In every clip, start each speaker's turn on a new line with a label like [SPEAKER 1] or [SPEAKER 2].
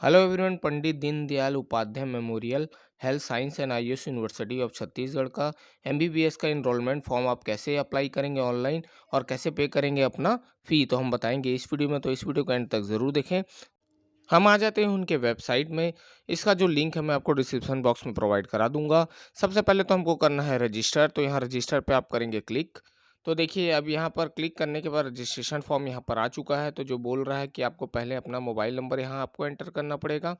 [SPEAKER 1] Hello everyone. Pandit Deendayal Upadhyay memorial health science and Ayush university of Chhattisgarh का MBBS का enrolment form आप कैसे अप्लाई करेंगे ऑनलाइन और कैसे पे करेंगे अपना फ़ी, तो हम बताएंगे इस वीडियो में। तो इस वीडियो को एंड तक ज़रूर देखें। हम आ जाते हैं उनके वेबसाइट में। इसका जो लिंक है मैं आपको डिस्क्रिप्शन बॉक्स में प्रोवाइड करा दूंगा। सबसे पहले तो हमको करना है रजिस्टर, तो यहाँ रजिस्टर पे आप करेंगे क्लिक। तो देखिए अब यहाँ पर क्लिक करने के बाद रजिस्ट्रेशन फॉर्म यहाँ पर आ चुका है। तो जो बोल रहा है कि आपको पहले अपना मोबाइल नंबर यहाँ आपको एंटर करना पड़ेगा।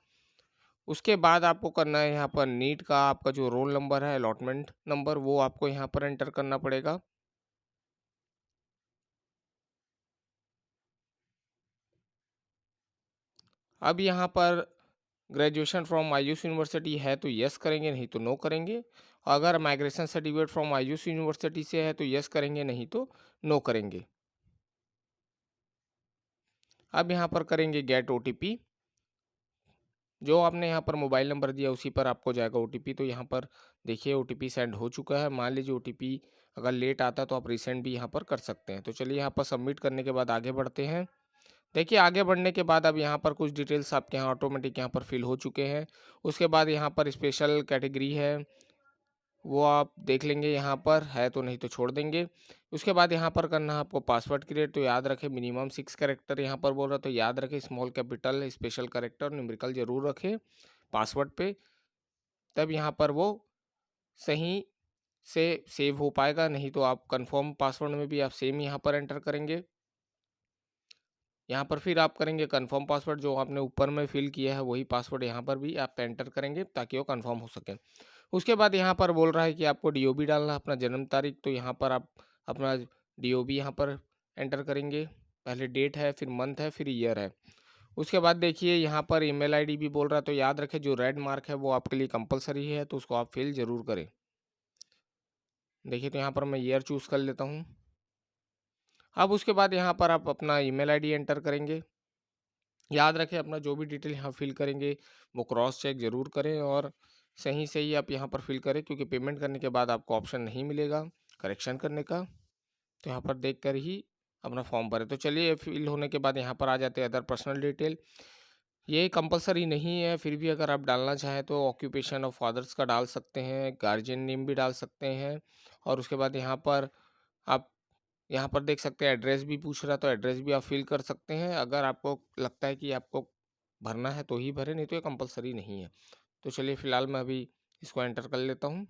[SPEAKER 1] उसके बाद आपको करना है यहाँ पर नीट का आपका जो रोल नंबर है, अलॉटमेंट नंबर, वो आपको यहाँ पर एंटर करना पड़ेगा। अब यहाँ पर ग्रेजुएशन फ्रॉम आयुष यूनिवर्सिटी है तो यस करेंगे, नहीं तो नो करेंगे। अगर migration certificate from Ayush university से है तो यस करेंगे, नहीं तो नो करेंगे। अब यहाँ पर करेंगे गेट ओटीपी। जो आपने यहाँ पर मोबाइल नंबर दिया उसी पर आपको जाएगा ओटीपी। तो यहाँ पर देखिए ओटीपी सेंड हो चुका है। मान लीजिए ओटीपी अगर लेट आता है तो आप रिसेंड भी यहाँ पर कर सकते हैं। तो चलिए यहाँ पर सबमिट करने के बाद आगे बढ़ते हैं। देखिए आगे बढ़ने के बाद अब यहाँ पर कुछ डिटेल्स आपके यहाँ ऑटोमेटिक यहाँ पर फिल हो चुके हैं। उसके बाद यहाँ पर स्पेशल कैटेगरी है, वो आप देख लेंगे, यहाँ पर है तो, नहीं तो छोड़ देंगे। उसके बाद यहाँ पर करना है आपको पासवर्ड क्रिएट। तो याद रखें मिनिमम 6 कैरेक्टर यहाँ पर बोल रहा है, तो याद रखें small capital special character numerical जरूर रखें पासवर्ड पे, तब यहाँ पर वो सही से सेव हो पाएगा। नहीं तो आप कंफर्म पासवर्ड में भी आप सेम यहाँ पर एंटर करेंगे। यहाँ पर फिर आप करेंगे कंफर्म पासवर्ड, जो आपने ऊपर में फिल किया है वही पासवर्ड यहाँ पर भी आप एंटर करेंगे ताकि वो कंफर्म हो सके। उसके बाद यहाँ पर बोल रहा है कि आपको डीओबी डालना है, अपना जन्म तारीख। तो यहाँ पर आप अपना डीओबी यहाँ पर एंटर करेंगे। पहले डेट है, फिर मंथ है, फिर ईयर है। उसके बाद देखिए यहाँ पर ईमेल आईडी भी बोल रहा है। तो याद रखें जो रेड मार्क है वो आपके लिए कंपलसरी है, तो उसको आप फिल ज़रूर करें। देखिए तो यहाँ पर मैं ईयर चूज़ कर लेता हूँ। अब उसके बाद यहाँ पर आप अपना ईमेल आईडी एंटर करेंगे। याद रखें अपना जो भी डिटेल यहाँ फिल करेंगे वो क्रॉस चेक ज़रूर करें और सही सही आप यहाँ पर फिल करें, क्योंकि पेमेंट करने के बाद आपको ऑप्शन नहीं मिलेगा करेक्शन करने का। तो यहाँ पर देख कर ही अपना फॉर्म भरें। तो चलिए फिल होने के बाद यहाँ पर आ जाते हैं अदर पर्सनल डिटेल। ये कंपलसरी नहीं है, फिर भी अगर आप डालना चाहें तो ऑक्यूपेशन ऑफ फादर्स का डाल सकते हैं, गार्जियन नेम भी डाल सकते हैं। और उसके बाद यहाँ पर आप यहाँ पर देख सकते हैं एड्रेस भी पूछ रहा है, तो एड्रेस भी आप फिल कर सकते हैं। अगर आपको लगता है कि आपको भरना है तो ही भरें, नहीं तो ये कंपलसरी नहीं है। तो चलिए फ़िलहाल मैं अभी इसको एंटर कर लेता हूँ।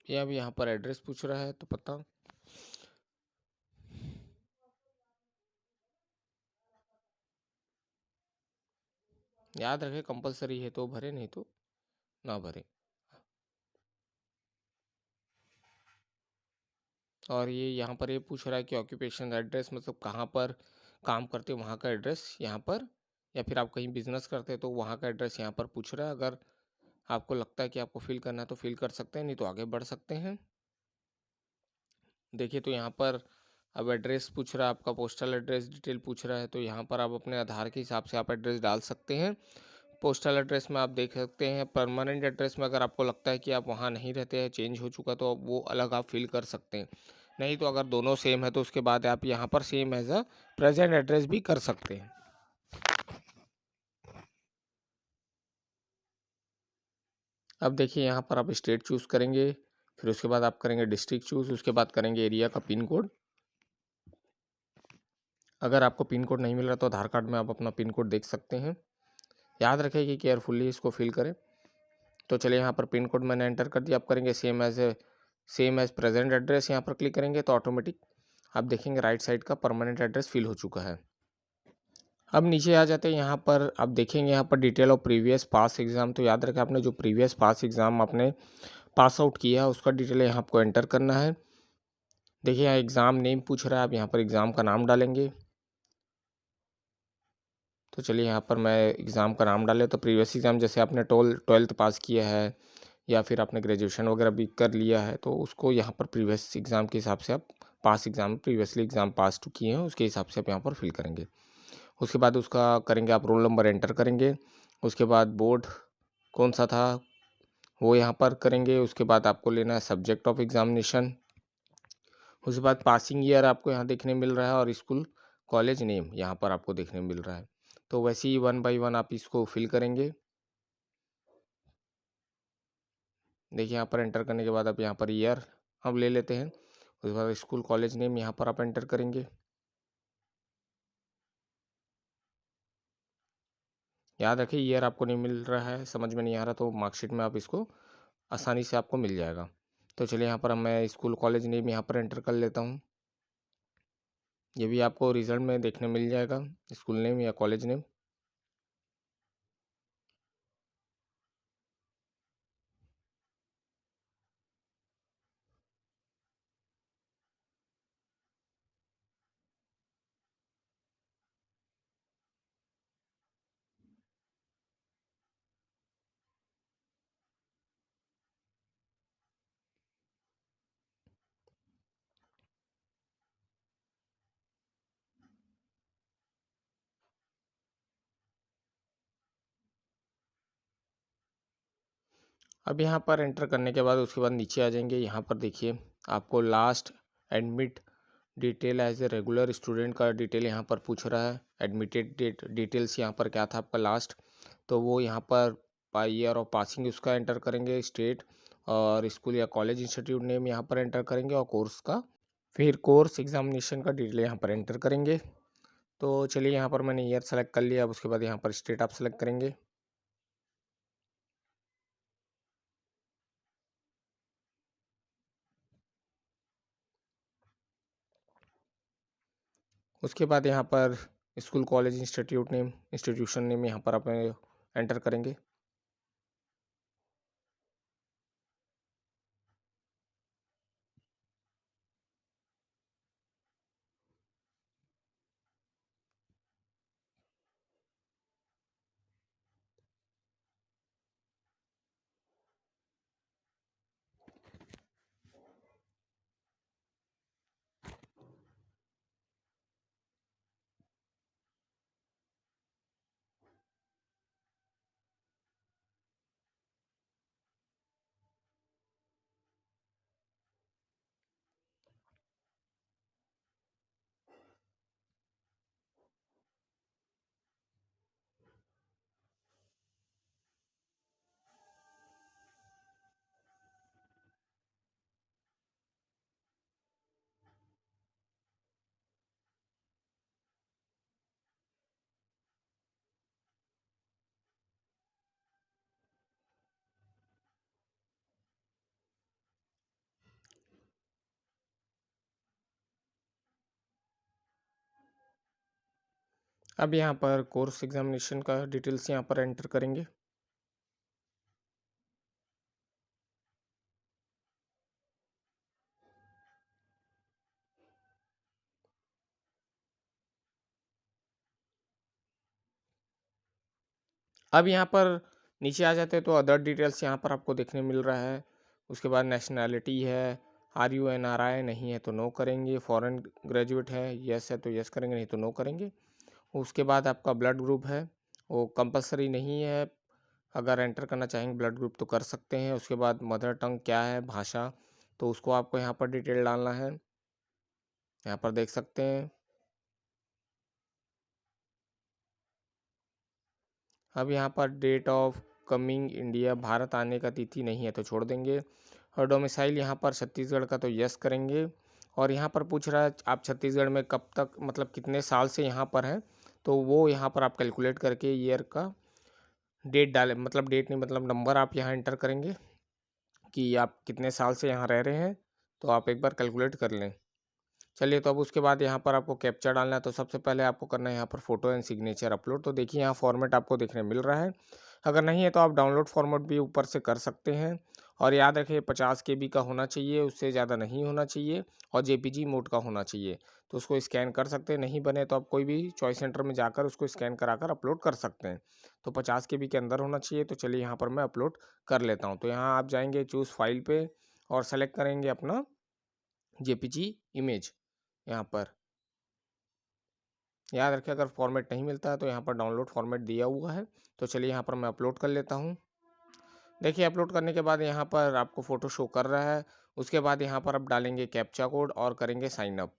[SPEAKER 1] ये अब यहाँ पर एड्रेस पूछ रहा है, तो पता याद रखें कंपलसरी है तो भरें, नहीं तो ना भरें। और ये यहाँ पर ये पूछ रहा है कि ऑक्यूपेशन एड्रेस मतलब कहाँ पर काम करते हो वहाँ का एड्रेस यहाँ पर, या फिर आप कहीं बिजनेस करते हैं तो वहाँ का एड्रेस यहाँ पर पूछ रहा है। अगर आपको लगता है कि आपको फिल करना है तो फिल कर सकते हैं, नहीं तो आगे बढ़ सकते हैं। देखिए तो यहाँ पर अब एड्रेस पूछ रहा है, आपका पोस्टल एड्रेस डिटेल पूछ रहा है। तो यहाँ पर आप अपने आधार के हिसाब से आप एड्रेस डाल सकते हैं। पोस्टल एड्रेस में आप देख सकते हैं। परमानेंट एड्रेस में अगर आपको लगता है कि आप वहाँ नहीं रहते हैं, चेंज हो चुका, तो वो अलग आप फिल कर सकते हैं। नहीं तो अगर दोनों सेम है तो उसके बाद आप यहाँ पर same as a present address भी कर सकते हैं। अब देखिए यहाँ पर आप स्टेट चूज़ करेंगे, फिर उसके बाद आप करेंगे डिस्ट्रिक्ट चूज़, उसके बाद करेंगे एरिया का पिन कोड। अगर आपको पिन कोड नहीं मिल रहा तो आधार कार्ड में आप अपना पिन कोड देख सकते हैं। याद रखें कि केयरफुली इसको फिल करें। तो चलिए यहाँ पर पिन कोड मैंने एंटर कर दिया। आप करेंगे सेम एज प्रेजेंट एड्रेस, यहाँ पर क्लिक करेंगे तो ऑटोमेटिक आप देखेंगे राइट साइड का परमानेंट एड्रेस फिल हो चुका है। अब नीचे आ जाते हैं, यहाँ पर आप देखेंगे यहाँ पर detail of previous pass exam. तो याद रखें आपने जो प्रीवियस पास एग्ज़ाम आपने पास आउट किया है उसका डिटेल यहाँ आपको एंटर करना है। देखिए यहाँ एग्ज़ाम नेम पूछ रहा है, आप यहाँ पर एग्ज़ाम का नाम डालेंगे। तो चलिए यहाँ पर मैं एग्ज़ाम का नाम डाले, तो प्रीवियस एग्ज़ाम जैसे आपने ट्वेल्थ पास किया है या फिर आपने ग्रेजुएशन वगैरह भी कर लिया है तो उसको यहाँ पर प्रीवियस एग्ज़ाम के हिसाब से आप पास एग्ज़ाम प्रीवियसली एग्ज़ाम पास किए हैं उसके हिसाब से आप यहाँ पर फिल करेंगे। उसके बाद उसका करेंगे आप रोल नंबर एंटर करेंगे। उसके बाद बोर्ड कौन-सा था वो यहाँ पर करेंगे। उसके बाद आपको लेना है सब्जेक्ट ऑफ एग्ज़ामिनेशन। उसके बाद पासिंग ईयर आपको यहाँ देखने मिल रहा है और स्कूल कॉलेज नेम यहाँ पर आपको देखने मिल रहा है। तो वैसे ही 1 बाय 1 आप इसको फिल करेंगे। देखिए यहाँ पर एंटर करने के बाद आप यहाँ पर ईयर हम ले लेते हैं। उसके बाद स्कूल कॉलेज नेम यहाँ पर आप एंटर करेंगे। याद रखिए ईयर आपको नहीं मिल रहा है, समझ में नहीं आ रहा तो मार्कशीट में आप इसको आसानी से आपको मिल जाएगा। तो चलिए यहाँ पर मैं स्कूल कॉलेज नेम यहाँ पर एंटर कर लेता हूँ। ये भी आपको रिजल्ट में देखने मिल जाएगा, स्कूल नेम या कॉलेज नेम। अब यहाँ पर एंटर करने के बाद उसके बाद नीचे आ जाएंगे। यहाँ पर देखिए आपको last admit detail as a regular student का डिटेल यहाँ पर पूछ रहा है। एडमिटेड डेट डिटेल्स यहाँ पर क्या था आपका लास्ट, तो वो यहाँ पर ईयर ऑफ पासिंग उसका एंटर करेंगे, स्टेट और स्कूल या कॉलेज इंस्टीट्यूट नेम यहाँ पर एंटर करेंगे और कोर्स का फिर कोर्स एग्जामिनेशन का डिटेल यहाँ पर एंटर करेंगे। तो चलिए यहाँ पर मैंने ईयर सेलेक्ट कर लिया। अब उसके बाद यहाँ पर स्टेट आप सेलेक्ट करेंगे। उसके बाद यहाँ पर स्कूल कॉलेज इंस्टीट्यूशन नेम यहाँ पर आप एंटर करेंगे। अब यहाँ पर कोर्स एग्जामिनेशन का डिटेल्स यहाँ पर एंटर करेंगे। अब यहाँ पर नीचे आ जाते हैं तो अदर डिटेल्स यहाँ पर आपको देखने मिल रहा है। उसके बाद नेशनैलिटी है, are you N R I, नहीं है तो नो करेंगे। फॉरेन ग्रेजुएट है, यस है तो यस करेंगे, नहीं तो नो करेंगे। उसके बाद आपका ब्लड ग्रुप है, वो कंपलसरी नहीं है, अगर एंटर करना चाहेंगे ब्लड ग्रुप तो कर सकते हैं। उसके बाद मदर टंग क्या है, भाषा, तो उसको आपको यहाँ पर डिटेल डालना है, यहाँ पर देख सकते हैं। अब यहाँ पर डेट ऑफ कमिंग इंडिया, भारत आने का तिथि नहीं है तो छोड़ देंगे। और डोमिसाइल यहाँ पर छत्तीसगढ़ का तो यस करेंगे। और यहाँ पर पूछ रहा है आप छत्तीसगढ़ में कब तक मतलब कितने साल से यहाँ पर हैं, तो वो यहाँ पर आप कैलकुलेट करके ईयर का डेट डालें, मतलब डेट नहीं मतलब नंबर आप यहाँ एंटर करेंगे कि आप कितने साल से यहाँ रह रहे हैं, तो आप एक बार कैलकुलेट कर लें। चलिए तो अब उसके बाद यहाँ पर आपको कैप्चा डालना है। तो सबसे पहले आपको करना है यहाँ पर फ़ोटो एंड सिग्नेचर अपलोड। तो देखिए यहाँ फॉर्मेट आपको देखने मिल रहा है। अगर नहीं है तो आप डाउनलोड फॉर्मेट भी ऊपर से कर सकते हैं और याद रखिए 50 केबी का होना चाहिए, उससे ज़्यादा नहीं होना चाहिए और जेपीजी मोड का होना चाहिए। तो उसको स्कैन कर सकते हैं, नहीं बने तो आप कोई भी चॉइस सेंटर में जाकर उसको स्कैन कराकर अपलोड कर सकते हैं। तो 50 केबी के अंदर होना चाहिए। तो चलिए यहाँ पर मैं अपलोड कर लेता हूँ। तो यहाँ आप जाएंगे चूज़ फाइल पे और सेलेक्ट करेंगे अपना जेपीजी इमेज। यहाँ पर याद रखें अगर फॉर्मेट नहीं मिलता है तो यहाँ पर डाउनलोड फॉर्मेट दिया हुआ है। तो चलिए यहाँ पर मैं अपलोड कर लेता हूँ। देखिए अपलोड करने के बाद यहाँ पर आपको फ़ोटो शो कर रहा है। उसके बाद यहाँ पर आप डालेंगे कैप्चा कोड और करेंगे साइन अप।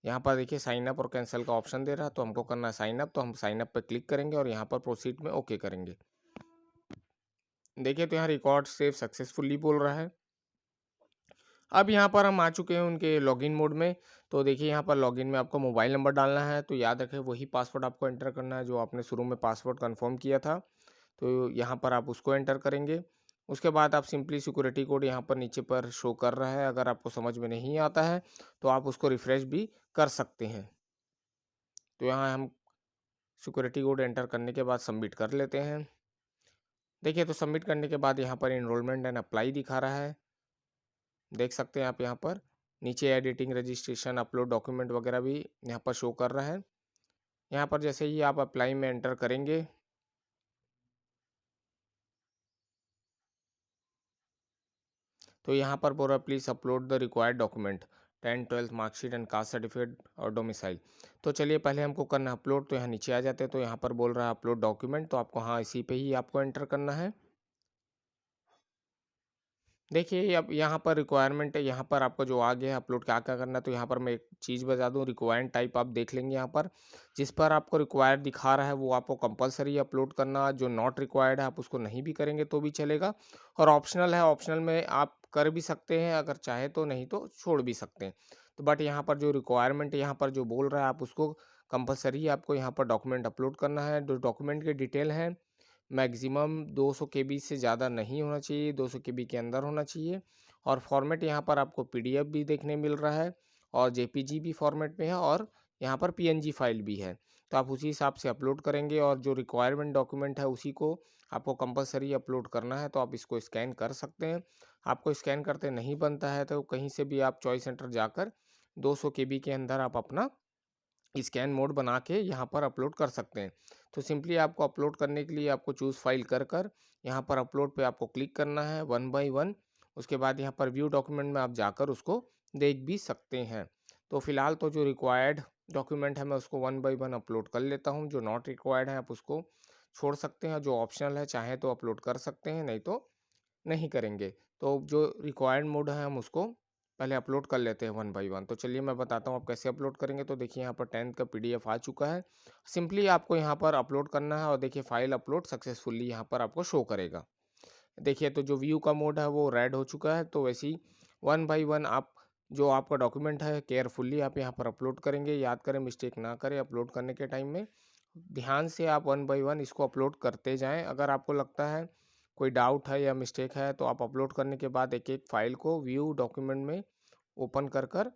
[SPEAKER 1] यहाँ पर देखिए साइन अप और कैंसिल का ऑप्शन दे रहा है, तो हमको करना है साइन अप। तो हम साइन अप पर क्लिक करेंगे और यहाँ पर प्रोसीड में ओके करेंगे। देखिए तो यहाँ रिकॉर्ड सेव सक्सेसफुली बोल रहा है। अब यहाँ पर हम आ चुके हैं उनके लॉगिन मोड में। तो देखिए यहाँ पर लॉगिन में आपको मोबाइल नंबर डालना है। तो याद रखें वही पासवर्ड आपको एंटर करना है जो आपने शुरू में पासवर्ड कंफर्म किया था। तो यहाँ पर आप उसको एंटर करेंगे। उसके बाद आप सिंपली सिक्योरिटी कोड यहाँ पर नीचे पर शो कर रहा है। अगर आपको समझ में नहीं आता है तो आप उसको रिफ्रेश भी कर सकते हैं। तो यहाँ हम सिक्योरिटी कोड एंटर करने के बाद सबमिट कर लेते हैं। देखिए तो सबमिट करने के बाद यहाँ पर इनरोलमेंट एंड अप्लाई दिखा रहा है। देख सकते हैं आप यहाँ पर नीचे एडिटिंग रजिस्ट्रेशन अपलोड डॉक्यूमेंट वगैरह भी यहाँ पर शो कर रहा है। यहाँ पर जैसे ही आप अप्लाई में एंटर करेंगे तो यहाँ पर बोल रहा है please upload the required document 10 12 marksheet and caste certificate और डोमिसाइल। तो चलिए पहले हमको करना है अपलोड। तो यहाँ नीचे आ जाते हैं तो यहाँ पर बोल रहा है अपलोड डॉक्यूमेंट। तो आपको हाँ इसी पे ही आपको एंटर करना है। देखिए अब यहाँ पर रिक्वायरमेंट है, यहाँ पर आपका जो आ गया है अपलोड क्या क्या करना है। तो यहाँ पर मैं एक चीज़ बता दूँ, रिक्वायर्ड टाइप आप देख लेंगे यहाँ पर जिस पर आपको रिक्वायर्ड दिखा रहा है वो आपको कंपलसरी अपलोड करना। जो नॉट रिक्वायर्ड है आप उसको नहीं भी करेंगे तो भी चलेगा। और ऑप्शनल है, ऑप्शनल में आप कर भी सकते हैं अगर चाहे तो, नहीं तो छोड़ भी सकते हैं। तो बट यहाँ पर जो रिक्वायरमेंट यहाँ पर जो बोल रहा है आप उसको कंपलसरी आपको यहाँ पर डॉक्यूमेंट अपलोड करना है। जो डॉक्यूमेंट के डिटेल हैं मैक्सिमम 200 केबी से ज़्यादा नहीं होना चाहिए, 200 केबी के अंदर होना चाहिए। और फॉर्मेट यहाँ पर आपको पीडीएफ भी देखने मिल रहा है और जेपीजी भी फॉर्मेट में है और यहाँ पर पीएनजी फाइल भी है। तो आप उसी हिसाब से अपलोड करेंगे और जो रिक्वायरमेंट डॉक्यूमेंट है उसी को आपको कंपलसरी अपलोड करना है। तो आप इसको स्कैन कर सकते हैं। आपको स्कैन करते नहीं बनता है तो कहीं से भी आप चॉइस सेंटर जाकर 200 केबी के अंदर आप अपना स्कैन मोड बना के यहाँ पर अपलोड कर सकते हैं। तो सिंपली आपको अपलोड करने के लिए आपको चूज़ फाइल कर कर यहाँ पर अपलोड पे आपको क्लिक करना है वन बाय वन। उसके बाद यहाँ पर व्यू डॉक्यूमेंट में आप जाकर उसको देख भी सकते हैं। तो फिलहाल तो जो रिक्वायर्ड डॉक्यूमेंट है मैं उसको वन बाय वन अपलोड कर लेता हूँ। जो नॉट रिक्वायर्ड है आप उसको छोड़ सकते हैं। जो ऑप्शनल है चाहे तो अपलोड कर सकते हैं, नहीं तो नहीं करेंगे। तो जो रिक्वायर्ड मोड है हम उसको पहले अपलोड कर लेते हैं वन बाय वन। तो चलिए मैं बताता हूँ आप कैसे अपलोड करेंगे। तो देखिए यहाँ पर 10th का पीडीएफ आ चुका है। सिंपली आपको यहाँ पर अपलोड करना है और देखिए फाइल अपलोड सक्सेसफुली यहाँ पर आपको शो करेगा। देखिए तो जो व्यू का मोड है वो रेड हो चुका है। तो वैसे ही वन बाय वन आप जो आपका डॉक्यूमेंट है केयरफुली आप यहाँ पर अपलोड करेंगे। याद करें मिस्टेक ना करें अपलोड करने के टाइम में। ध्यान से आप वन बाय वन इसको अपलोड करते जाएं। अगर आपको लगता है कोई डाउट है या मिस्टेक है तो आप अपलोड करने के बाद एक एक फाइल को व्यू डॉक्यूमेंट में ओपन कर कर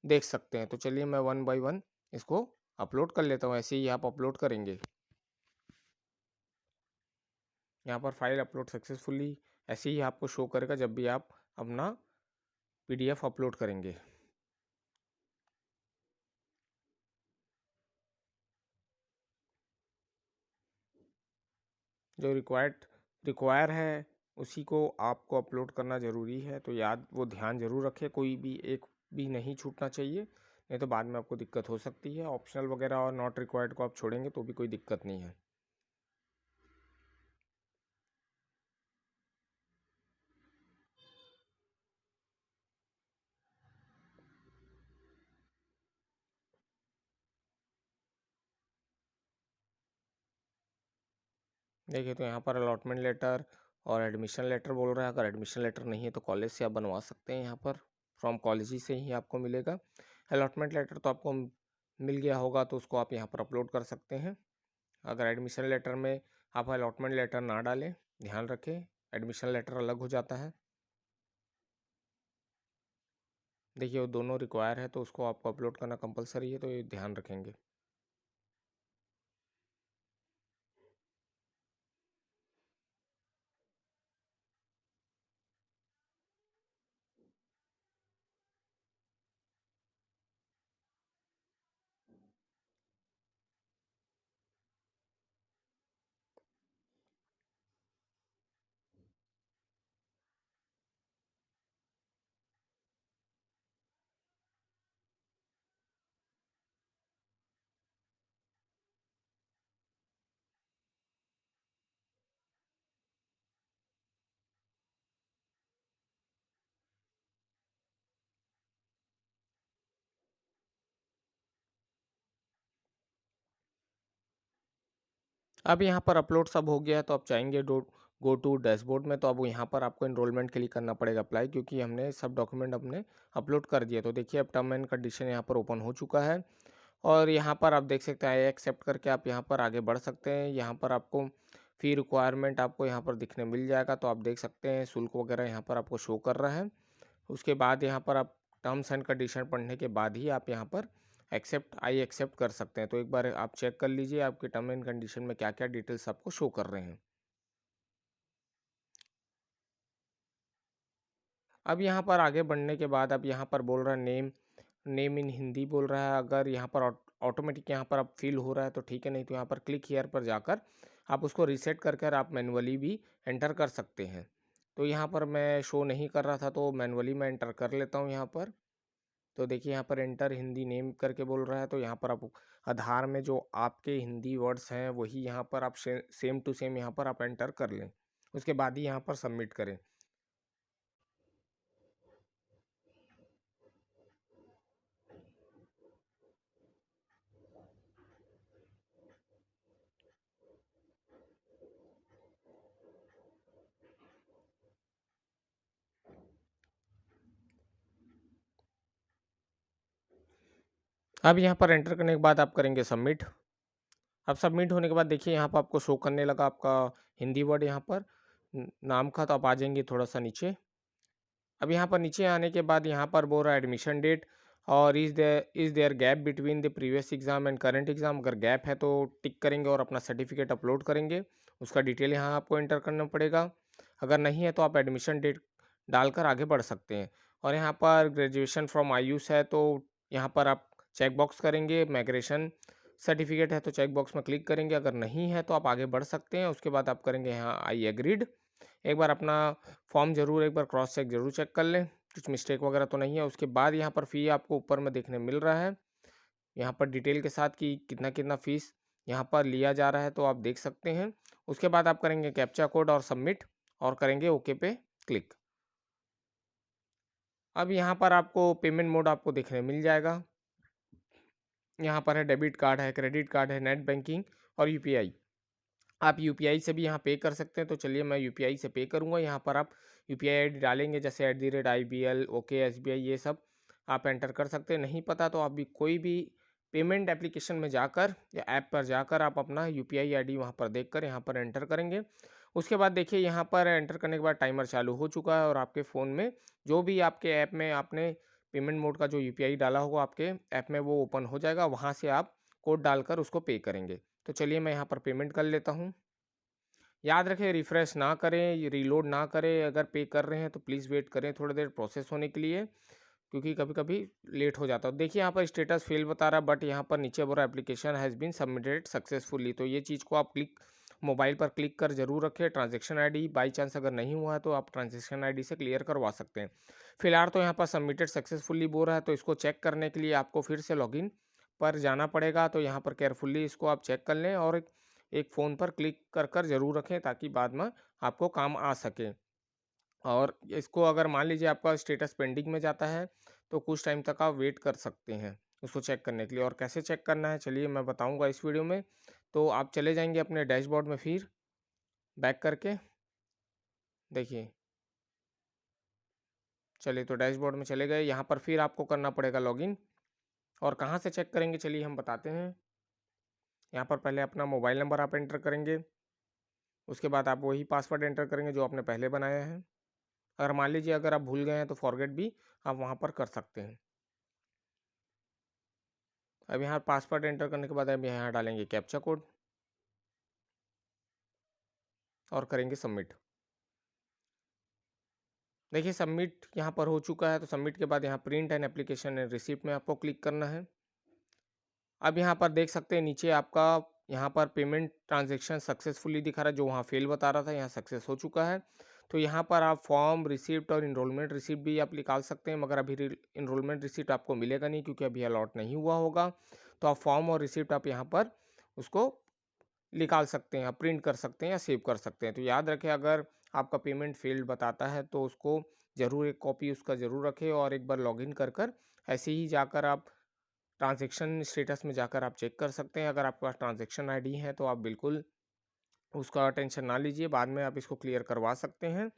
[SPEAKER 1] देख सकते हैं। तो चलिए मैं वन बाय वन इसको अपलोड कर लेता हूँ। ऐसे ही आप अपलोड करेंगे। यहाँ पर फाइल अपलोड सक्सेसफुली ऐसे ही आपको शो करेगा जब भी आप अपना पीडीएफ अपलोड करेंगे। जो रिक्वायर है उसी को आपको अपलोड करना ज़रूरी है। तो याद वो ध्यान ज़रूर रखें, कोई भी एक भी नहीं छूटना चाहिए, नहीं तो बाद में आपको दिक्कत हो सकती है। ऑप्शनल वगैरह और नॉट रिक्वायर्ड को आप छोड़ेंगे तो भी कोई दिक्कत नहीं है। देखिए तो यहाँ पर अलॉटमेंट लेटर और एडमिशन लेटर बोल रहा है। अगर एडमिशन लेटर नहीं है तो कॉलेज से आप बनवा सकते हैं। यहाँ पर फ्रॉम कॉलेज ही से ही आपको मिलेगा। अलॉटमेंट लेटर तो आपको मिल गया होगा तो उसको आप यहाँ पर अपलोड कर सकते हैं। अगर एडमिशन लेटर में आप अलॉटमेंट लेटर ना डालें, ध्यान रखें एडमिशन लेटर अलग हो जाता है। देखिए वो दोनों रिक्वायर है तो उसको आपको अपलोड करना कंपलसरी है, तो ये ध्यान रखेंगे। अब यहाँ पर अपलोड सब हो गया है, तो आप चाहेंगे गो टू डैशबोर्ड में, तो अब यहाँ पर आपको एनरोलमेंट के लिए करना पड़ेगा अप्लाई, क्योंकि हमने सब डॉक्यूमेंट अपने अपलोड कर दिया। तो देखिए अब टर्म एंड कंडीशन यहाँ पर ओपन हो चुका है और यहाँ पर आप देख सकते हैं आई एक्सेप्ट करके आप यहाँ पर आगे बढ़ सकते हैं। यहाँ पर आपको फ़ी रिक्वायरमेंट आपको यहाँ पर दिखने मिल जाएगा, तो आप देख सकते हैं शुल्क वगैरह यहाँ पर आपको शो कर रहा है। उसके बाद यहाँ पर आप टर्म्स एंड कंडीशन पढ़ने के बाद ही आप यहाँ पर आई एक्सेप्ट कर सकते हैं। तो एक बार आप चेक कर लीजिए आपके टर्म एंड कंडीशन में क्या क्या डिटेल्स आपको शो कर रहे हैं। अब यहाँ पर आगे बढ़ने के बाद अब यहाँ पर बोल रहा है नेम, नेम इन हिंदी बोल रहा है। अगर यहाँ पर ऑटोमेटिक यहाँ पर अब फिल हो रहा है तो ठीक है, नहीं तो यहाँ पर क्लिक हियर पर जाकर आप उसको रीसेट कर कर आप मैनुअली भी एंटर कर सकते हैं। तो यहाँ पर मैं शो नहीं कर रहा था तो मैनुअली मैं एंटर कर लेता हूँ यहाँ पर। तो देखिए यहाँ पर एंटर हिंदी नेम करके बोल रहा है, तो यहाँ पर आप आधार में जो आपके हिंदी वर्ड्स हैं वही यहाँ पर आप सेम टू सेम यहाँ पर आप एंटर कर लें। उसके बाद ही यहाँ पर सबमिट करें। अब यहाँ पर एंटर करने के बाद आप करेंगे सबमिट। अब सबमिट होने के बाद देखिए यहाँ पर आपको शो करने लगा आपका हिंदी वर्ड यहाँ पर नाम का, तो आप आ जाएंगे थोड़ा सा नीचे। अब यहाँ पर नीचे आने के बाद यहाँ पर बोल रहा है एडमिशन डेट और is there gap between the previous exam and current exam. अगर गैप है तो टिक करेंगे और अपना सर्टिफिकेट अपलोड करेंगे, उसका डिटेल यहाँ आपको एंटर करना पड़ेगा। अगर नहीं है तो आप एडमिशन डेट डालकर आगे बढ़ सकते हैं। और यहाँ पर ग्रेजुएशन फ्रॉम आयुष है तो यहाँ पर आप चेक बॉक्स करेंगे। माइग्रेशन सर्टिफिकेट है तो चेक बॉक्स में क्लिक करेंगे। अगर नहीं है तो आप आगे बढ़ सकते हैं। उसके बाद आप करेंगे यहाँ आई एग्रीड। एक बार अपना फॉर्म ज़रूर एक बार क्रॉस चेक ज़रूर चेक कर लें, कुछ मिस्टेक वगैरह तो नहीं है। उसके बाद यहाँ पर फ़ी आपको ऊपर में देखने मिल रहा है, यहाँ पर डिटेल के साथ कि कितना कितना फ़ीस यहाँ पर लिया जा रहा है, तो आप देख सकते हैं। उसके बाद आप करेंगे कैप्चा कोड और सबमिट और करेंगे ओके पे क्लिक। अब यहाँ पर आपको पेमेंट मोड आपको देखने मिल जाएगा। यहाँ पर है डेबिट कार्ड है, क्रेडिट कार्ड है, नेट बैंकिंग और यूपीआई। आप यूपीआई से भी यहाँ पे कर सकते हैं, तो चलिए मैं यूपीआई से पे करूँगा। यहाँ पर आप यूपीआई आईडी डालेंगे, जैसे @IBL, ओके, एसबीआई, ये सब आप एंटर कर सकते हैं। नहीं पता तो आप भी कोई भी पेमेंट एप्लीकेशन में जाकर या ऐप पर जाकर आप अपना यूपीआई आईडी वहाँ पर देखकर यहाँ पर एंटर करेंगे। उसके बाद देखिए यहाँ पर एंटर करने के बाद टाइमर चालू हो चुका है और आपके फ़ोन में जो भी आपके ऐप में आपने पेमेंट मोड का जो यूपीआई डाला होगा आपके ऐप में वो ओपन हो जाएगा, वहाँ से आप कोड डालकर उसको पे करेंगे। तो चलिए मैं यहाँ पर पेमेंट कर लेता हूँ। याद रखें रिफ़्रेश ना करें, रीलोड ना करें। अगर पे कर रहे हैं तो प्लीज़ वेट करें थोड़ी देर प्रोसेस होने के लिए, क्योंकि कभी-कभी लेट हो जाता है। देखिए यहाँ पर स्टेटस फेल बता रहा है, बट यहाँ पर नीचे बोल रहा है application has been submitted successfully. तो ये चीज़ को आप मोबाइल पर क्लिक कर ज़रूर रखें। ट्रांजैक्शन आईडी बाई चांस अगर नहीं हुआ है तो आप ट्रांजैक्शन आईडी से क्लियर करवा सकते हैं। फिलहाल तो यहाँ पर सबमिटेड सक्सेसफुली बोल रहा है, तो इसको चेक करने के लिए आपको फिर से लॉगिन पर जाना पड़ेगा। तो यहाँ पर केयरफुली इसको आप चेक कर लें और एक फ़ोन पर क्लिक कर कर ज़रूर रखें, ताकि बाद में आपको काम आ सके। और इसको अगर मान लीजिए आपका स्टेटस पेंडिंग में जाता है तो कुछ टाइम तक आप वेट कर सकते हैं उसको चेक करने के लिए। और कैसे चेक करना है चलिए मैं बताऊंगा इस वीडियो में। तो आप चले जाएंगे अपने डैशबोर्ड में, फिर बैक करके देखिए। चलिए तो डैशबोर्ड में चले गए, यहाँ पर फिर आपको करना पड़ेगा लॉगिन। और कहाँ से चेक करेंगे चलिए हम बताते हैं। यहाँ पर पहले अपना मोबाइल नंबर आप एंटर करेंगे, उसके बाद आप वही पासवर्ड एंटर करेंगे जो आपने पहले बनाया है। अगर मान लीजिए अगर आप भूल गए हैं तो फॉरगेट भी आप वहाँ पर कर सकते हैं। अब यहाँ पासवर्ड एंटर करने के बाद अब यहाँ डालेंगे कैप्चा कोड और करेंगे सबमिट। देखिए सबमिट यहाँ पर हो चुका है, तो सबमिट के बाद यहाँ print and application and receipt में आपको क्लिक करना है। अब यहाँ पर देख सकते हैं नीचे आपका यहाँ पर पेमेंट ट्रांजैक्शन सक्सेसफुली दिखा रहा है, जो वहाँ फेल बता रहा था यहाँ सक्सेस हो चुका है। तो यहाँ पर आप फॉर्म रिसिप्ट और इनरोलमेंट रिसिप्ट भी आप निकाल सकते हैं, मगर अभी इनरोलमेंट रिसिप्ट आपको मिलेगा नहीं क्योंकि अभी अलॉट नहीं हुआ होगा। तो आप फॉर्म और रिसिप्ट आप यहाँ पर उसको निकाल सकते हैं, आप प्रिंट कर सकते हैं या सेव कर सकते हैं। तो याद रखें अगर आपका पेमेंट फेल्ड बताता है तो उसको ज़रूर एक कॉपी उसका ज़रूर रखें और एक बार लॉगिन कर कर ऐसे ही जाकर आप ट्रांज़ैक्शन स्टेटस में जाकर आप चेक कर सकते हैं। अगर आपके पास ट्रांज़ैक्शन आईडी है तो आप बिल्कुल उसका टेंशन ना लीजिए, बाद में आप इसको क्लियर करवा सकते हैं।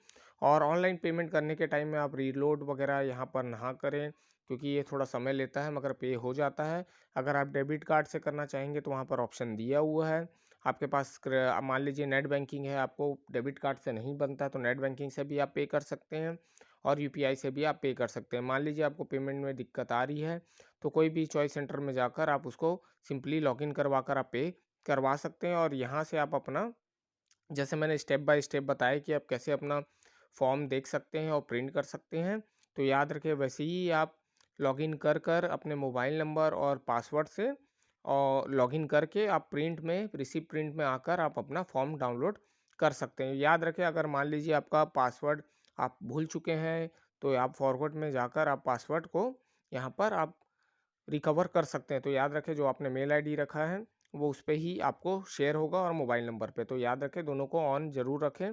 [SPEAKER 1] और ऑनलाइन पेमेंट करने के टाइम में आप रीलोड वगैरह यहाँ पर ना करें, क्योंकि ये थोड़ा समय लेता है मगर पे हो जाता है। अगर आप डेबिट कार्ड से करना चाहेंगे तो वहाँ पर ऑप्शन दिया हुआ है। आपके पास मान लीजिए नेट बैंकिंग है, आपको डेबिट कार्ड से नहीं बनता तो नेट बैंकिंग से भी आप पे कर सकते हैं और यूपीआई से भी आप पे कर सकते हैं। मान लीजिए आपको पेमेंट में दिक्कत आ रही है तो कोई भी चॉइस सेंटर में जाकर आप उसको सिंपली लॉगिन करवा कर आप पे करवा सकते हैं। और यहाँ से आप अपना, जैसे मैंने स्टेप बाय स्टेप बताया कि आप कैसे अपना फॉर्म देख सकते हैं और प्रिंट कर सकते हैं, तो याद रखें वैसे ही आप लॉगिन कर कर अपने मोबाइल नंबर और पासवर्ड से और लॉगिन करके आप प्रिंट में रिसीप्ट प्रिंट में आकर आप अपना फॉर्म डाउनलोड कर सकते हैं। याद रखें अगर मान लीजिए आपका पासवर्ड आप भूल चुके हैं तो आप फॉरवर्ड में जाकर आप पासवर्ड को यहाँ पर आप रिकवर कर सकते हैं। तो याद रखें जो आपने मेल आईडी रखा है वो उस पे ही आपको शेयर होगा और मोबाइल नंबर पे, तो याद रखें दोनों को ऑन ज़रूर रखें।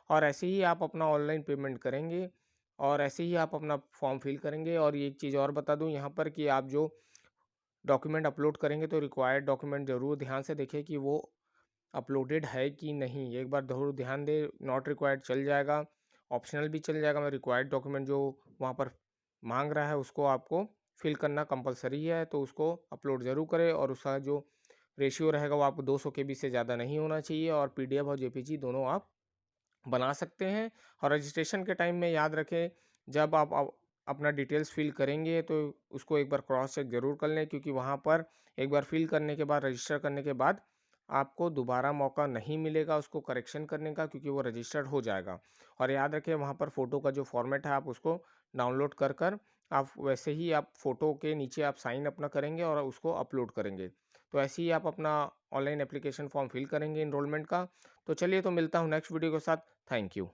[SPEAKER 1] और ऐसे ही आप अपना ऑनलाइन पेमेंट करेंगे और ऐसे ही आप अपना फॉर्म फिल करेंगे। और ये एक चीज़ और बता दूं यहाँ पर कि आप जो डॉक्यूमेंट अपलोड करेंगे तो रिक्वायर्ड डॉक्यूमेंट ज़रूर ध्यान से देखें कि वो अपलोडेड है कि नहीं। एक बार ज़रूर ध्यान दें, नॉट रिक्वायर्ड चल जाएगा, ऑप्शनल भी चल जाएगा, मैं रिक्वायर्ड डॉक्यूमेंट जो वहाँ पर मांग रहा है उसको आपको फिल करना कंपलसरी है, तो उसको अपलोड ज़रूर करें। और उसका जो रेशियो रहेगा वो आपको 200 केबी से ज़्यादा नहीं होना चाहिए। और पीडीएफ और जेपीजी दोनों आप बना सकते हैं। और रजिस्ट्रेशन के टाइम में याद रखें जब आप अपना डिटेल्स फिल करेंगे तो उसको एक बार क्रॉस चेक ज़रूर कर लें, क्योंकि वहाँ पर एक बार फिल करने के बाद रजिस्टर करने के बाद आपको दोबारा मौका नहीं मिलेगा उसको करेक्शन करने का, क्योंकि वो रजिस्टर्ड हो जाएगा। और याद रखें वहाँ पर फ़ोटो का जो फॉर्मेट है आप उसको डाउनलोड कर कर आप वैसे ही आप फ़ोटो के नीचे आप साइन अपना करेंगे और उसको अपलोड करेंगे। तो ऐसे ही आप अपना ऑनलाइन एप्लीकेशन फॉर्म फिल करेंगे इनरोलमेंट का। तो चलिए, तो मिलता हूँ नेक्स्ट वीडियो के साथ। Thank you.